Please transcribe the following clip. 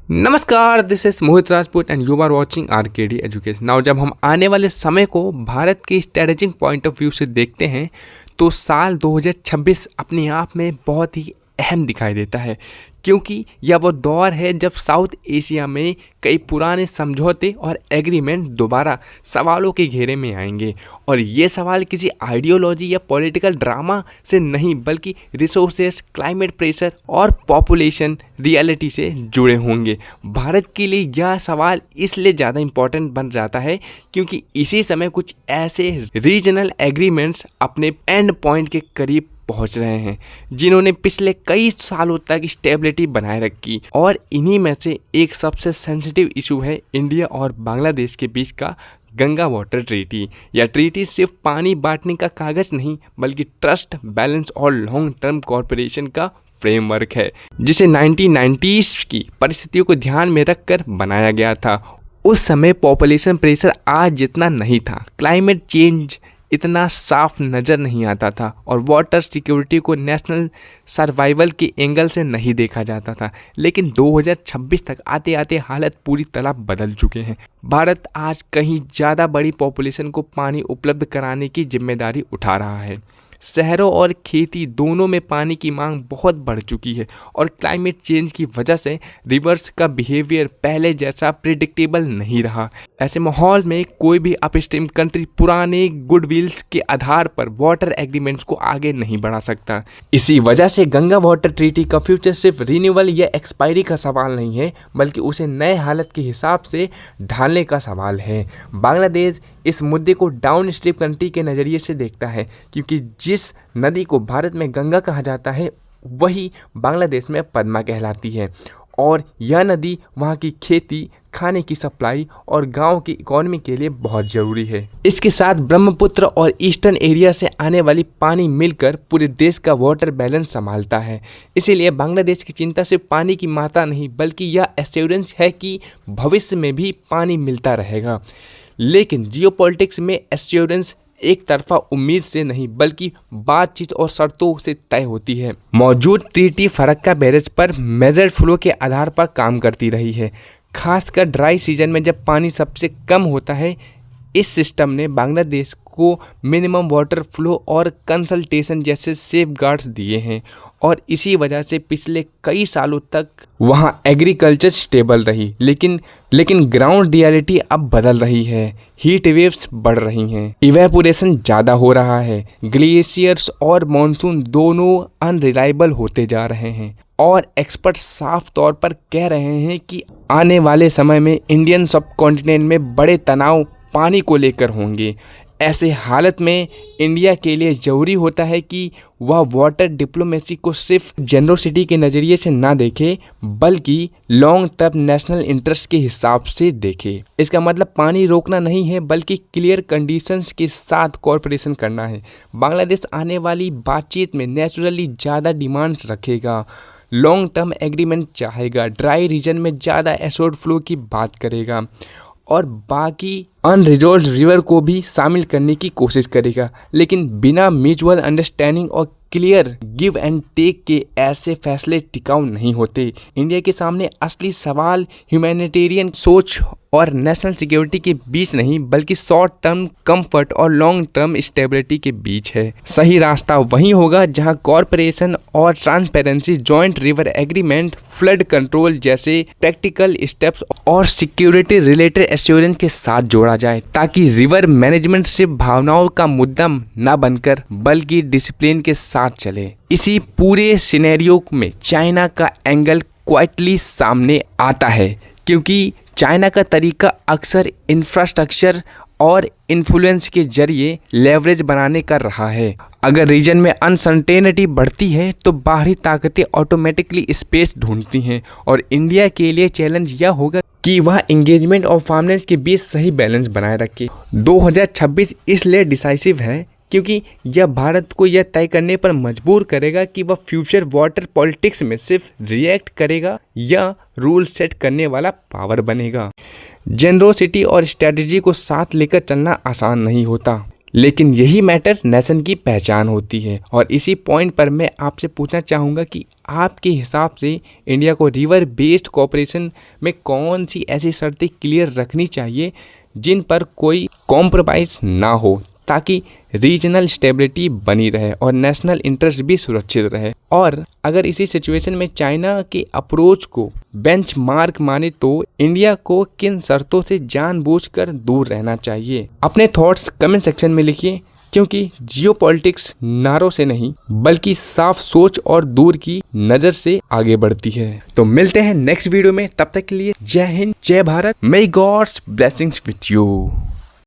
नमस्कार, this is Mohit Rajput and you are watching RKD education. Now जब हम आने वाले समय को भारत के स्ट्रेटेजिक पॉइंट ऑफ व्यू से देखते हैं तो साल 2026 अपने आप में बहुत ही अहम दिखाई देता है, क्योंकि यह वो दौर है जब साउथ एशिया में कई पुराने समझौते और एग्रीमेंट दोबारा सवालों के घेरे में आएंगे। और ये सवाल किसी आइडियोलॉजी या पॉलिटिकल ड्रामा से नहीं, बल्कि रिसोर्सेस, क्लाइमेट प्रेशर और पॉपुलेशन रियलिटी से जुड़े होंगे। भारत के लिए यह सवाल इसलिए ज़्यादा इम्पोर्टेंट बन जाता है क्योंकि इसी समय कुछ ऐसे रीजनल एग्रीमेंट्स अपने एंड पॉइंट के करीब पहुंच रहे हैं जिन्होंने पिछले कई सालों तक स्टेबिलिटी बनाए रखी। और इन्हीं में से एक सबसे सेंसिटिव इशू है इंडिया और बांग्लादेश के बीच का गंगा वाटर ट्रीटी। यह ट्रीटी सिर्फ पानी बांटने का कागज नहीं, बल्कि ट्रस्ट, बैलेंस और लॉन्ग टर्म कॉर्पोरेशन का फ्रेमवर्क है, जिसे 1990s की परिस्थितियों को ध्यान में रखकर बनाया गया था। उस समय पॉपुलेशन प्रेशर आज जितना नहीं था, क्लाइमेट चेंज इतना साफ नज़र नहीं आता था और वाटर सिक्योरिटी को नेशनल सर्वाइवल के एंगल से नहीं देखा जाता था। लेकिन 2026 तक आते आते हालत पूरी तरह बदल चुके हैं। भारत आज कहीं ज़्यादा बड़ी पॉपुलेशन को पानी उपलब्ध कराने की जिम्मेदारी उठा रहा है। शहरों और खेती दोनों में पानी की मांग बहुत बढ़ चुकी है और क्लाइमेट चेंज की वजह से रिवर्स का बिहेवियर पहले जैसा प्रिडिक्टेबल नहीं रहा। ऐसे माहौल में कोई भी अपस्ट्रीम कंट्री पुराने गुडविल्स के आधार पर वाटर एग्रीमेंट्स को आगे नहीं बढ़ा सकता। इसी वजह से गंगा वाटर ट्रीटी का फ्यूचर सिर्फ रिन्यूअल या एक्सपायरी का सवाल नहीं है, बल्कि उसे नए हालत के हिसाब से ढालने का सवाल है। बांग्लादेश इस मुद्दे को डाउन स्ट्रीम कंट्री के नज़रिए से देखता है, क्योंकि जिस नदी को भारत में गंगा कहा जाता है वही बांग्लादेश में पद्मा कहलाती है। और यह नदी वहाँ की खेती, खाने की सप्लाई और गांव की इकोनॉमी के लिए बहुत ज़रूरी है। इसके साथ ब्रह्मपुत्र और ईस्टर्न एरिया से आने वाली पानी मिलकर पूरे देश का वाटर बैलेंस संभालता है। इसीलिए बांग्लादेश की चिंता सिर्फ पानी की मात्रा नहीं, बल्कि यह एश्योरेंस है कि भविष्य में भी पानी मिलता रहेगा। लेकिन जियोपॉलिटिक्स में एश्योरेंस एक तरफा उम्मीद से नहीं, बल्कि बातचीत और शर्तों से तय होती है। मौजूद ट्रीटी फरक्का बैरेज पर मेजर्ड फ्लो के आधार पर काम करती रही है, खासकर ड्राई सीजन में जब पानी सबसे कम होता है। इस सिस्टम ने बांग्लादेश को मिनिमम वाटर फ्लो और कंसल्टेशन जैसे सेफगार्ड्स दिए हैं और इसी वजह से पिछले कई सालों तक वहाँ एग्रीकल्चर स्टेबल रही। लेकिन ग्राउंड रियलिटी अब बदल रही है। हीट वेव्स बढ़ रही हैं, इवेपोरेशन ज़्यादा हो रहा है, ग्लेशियर्स और मानसून दोनों अनरिलायबल होते जा रहे हैं और एक्सपर्ट साफ तौर पर कह रहे हैं कि आने वाले समय में इंडियन सब कॉन्टिनेंट में बड़े तनाव पानी को लेकर होंगे। ऐसे हालत में इंडिया के लिए ज़रूरी होता है कि वह वाटर डिप्लोमेसी को सिर्फ जेनरोसिटी के नज़रिए से ना देखे, बल्कि लॉन्ग टर्म नेशनल इंटरेस्ट के हिसाब से देखे। इसका मतलब पानी रोकना नहीं है, बल्कि क्लियर कंडीशंस के साथ कॉर्पोरेशन करना है। बांग्लादेश आने वाली बातचीत में नेचुरली ज़्यादा डिमांड्स रखेगा, लॉन्ग टर्म एग्रीमेंट चाहेगा, ड्राई रीजन में ज़्यादा एशोर्ड फ्लो की बात करेगा और बाकी अनरिजॉल्व रिवर को भी शामिल करने की कोशिश करेगा। लेकिन बिना म्यूचुअल अंडरस्टैंडिंग और क्लियर गिव एंड टेक के ऐसे फैसले टिकाऊ नहीं होते। इंडिया के सामने असली सवाल ह्यूमैनिटेरियन सोच और नेशनल सिक्योरिटी के बीच नहीं, बल्कि शॉर्ट टर्म कंफर्ट और लॉन्ग टर्म स्टेबिलिटी के बीच है। सही रास्ता वहीं होगा जहां कॉर्पोरेशन और transparency, joint river agreement, flood control जैसे प्रैक्टिकल स्टेप्स और सिक्योरिटी रिलेटेड एश्योरेंस के साथ जोड़ा जाए, ताकि रिवर मैनेजमेंट सिर्फ भावनाओं का मुद्दा न बनकर बल्कि डिसिप्लिन के साथ चले। इसी पूरे सिनेरियो में चाइना का एंगल क्वाइटली सामने आता है, क्योंकि चाइना का तरीका अक्सर इंफ्रास्ट्रक्चर और इन्फ्लुएंस के जरिए लेवरेज बनाने का रहा है। अगर रीजन में अनसर्टेनिटी बढ़ती है तो बाहरी ताकतें ऑटोमेटिकली स्पेस ढूंढती हैं और इंडिया के लिए चैलेंज यह होगा कि वह एंगेजमेंट और फार्मनेस के बीच सही बैलेंस बनाए रखे। 2026 इसलिए डिसाइसिव है क्योंकि यह भारत को यह तय करने पर मजबूर करेगा कि वह फ्यूचर वाटर पॉलिटिक्स में सिर्फ रिएक्ट करेगा या रूल सेट करने वाला पावर बनेगा। जेनरोसिटी और स्ट्रेटजी को साथ लेकर चलना आसान नहीं होता, लेकिन यही मैटर नेशन की पहचान होती है। और इसी पॉइंट पर मैं आपसे पूछना चाहूँगा कि आपके हिसाब से इंडिया को रिवर बेस्ड कोऑपरेशन में कौन सी ऐसी शर्तें क्लियर रखनी चाहिए जिन पर कोई कॉम्प्रोमाइज़ ना हो, ताकि रीजनल स्टेबिलिटी बनी रहे और नेशनल इंटरेस्ट भी सुरक्षित रहे। और अगर इसी सिचुएशन में चाइना के अप्रोच को बेंचमार्क माने तो इंडिया को किन शर्तों से जानबूझकर दूर रहना चाहिए? अपने थॉट्स कमेंट सेक्शन में लिखिए, क्योंकि जियोपॉलिटिक्स नारों से नहीं बल्कि साफ सोच और दूर की नज़र से आगे बढ़ती है। तो मिलते हैं नेक्स्ट वीडियो में, तब तक के लिए जय हिंद, जय भारत, मे गॉड्स ब्लेसिंग्स विथ यू।